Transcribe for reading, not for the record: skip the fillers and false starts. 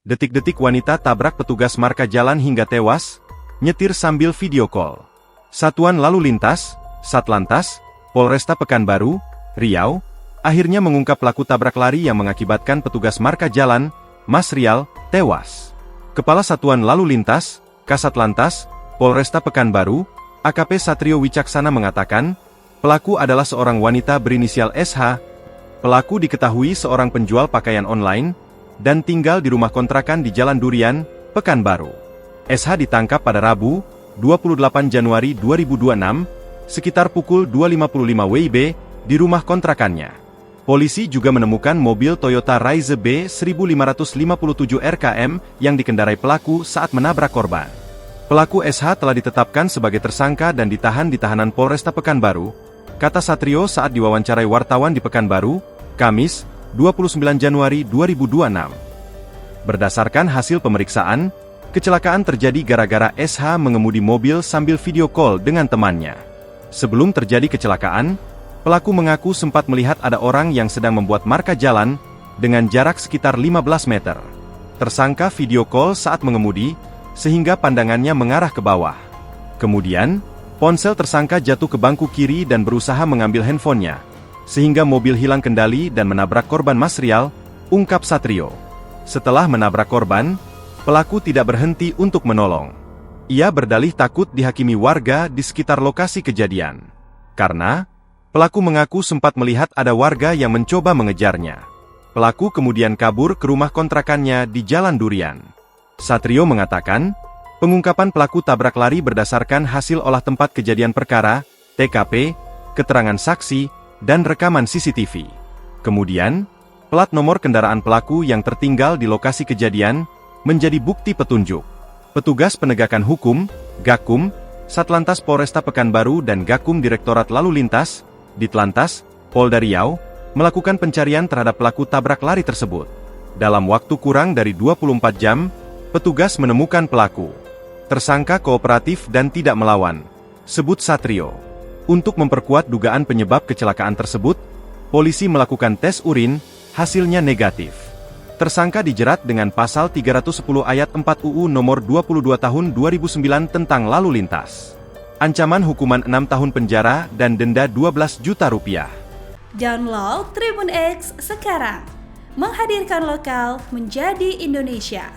Detik-detik wanita tabrak petugas marka jalan hingga tewas, nyetir sambil video call. Satuan Lalu Lintas, Satlantas, Polresta Pekanbaru, Riau, akhirnya mengungkap pelaku tabrak lari yang mengakibatkan petugas marka jalan, Mas Rial, tewas. Kepala Satuan Lalu Lintas, Kasatlantas, Polresta Pekanbaru, AKP Satrio Wicaksana mengatakan, pelaku adalah seorang wanita berinisial SH. Pelaku diketahui seorang penjual pakaian online, dan tinggal di rumah kontrakan di Jalan Durian, Pekanbaru. SH ditangkap pada Rabu, 28 Januari 2026, sekitar pukul 2.55 WIB, di rumah kontrakannya. Polisi juga menemukan mobil Toyota Rise B 1557 RKM yang dikendarai pelaku saat menabrak korban. Pelaku SH telah ditetapkan sebagai tersangka dan ditahan di tahanan Polresta Pekanbaru, kata Satrio saat diwawancarai wartawan di Pekanbaru, Kamis, 29 Januari 2026. Berdasarkan hasil pemeriksaan, kecelakaan terjadi gara-gara SH mengemudi mobil sambil video call dengan temannya. Sebelum terjadi kecelakaan, pelaku mengaku sempat melihat ada orang yang sedang membuat marka jalan, dengan jarak sekitar 15 meter. Tersangka video call saat mengemudi, sehingga pandangannya mengarah ke bawah. Kemudian, ponsel tersangka jatuh ke bangku kiri dan berusaha mengambil handphonenya, sehingga mobil hilang kendali dan menabrak korban Mas Rial, ungkap Satrio. Setelah menabrak korban, pelaku tidak berhenti untuk menolong. Ia berdalih takut dihakimi warga di sekitar lokasi kejadian. Karena, pelaku mengaku sempat melihat ada warga yang mencoba mengejarnya. Pelaku kemudian kabur ke rumah kontrakannya di Jalan Durian. Satrio mengatakan, pengungkapan pelaku tabrak lari berdasarkan hasil olah tempat kejadian perkara, TKP, keterangan saksi, dan rekaman CCTV. Kemudian, plat nomor kendaraan pelaku yang tertinggal di lokasi kejadian, menjadi bukti petunjuk. Petugas penegakan hukum, Gakum, Satlantas Polresta Pekanbaru dan Gakum Direktorat Lalu Lintas, Ditlantas, Polda Riau, melakukan pencarian terhadap pelaku tabrak lari tersebut. Dalam waktu kurang dari 24 jam, petugas menemukan pelaku. Tersangka kooperatif dan tidak melawan, sebut Satrio. Untuk memperkuat dugaan penyebab kecelakaan tersebut, polisi melakukan tes urin, hasilnya negatif. Tersangka dijerat dengan pasal 310 ayat 4 UU nomor 22 tahun 2009 tentang lalu lintas. Ancaman hukuman 6 tahun penjara dan denda 12 juta rupiah. Download Tribun X sekarang. Menghadirkan lokal menjadi Indonesia.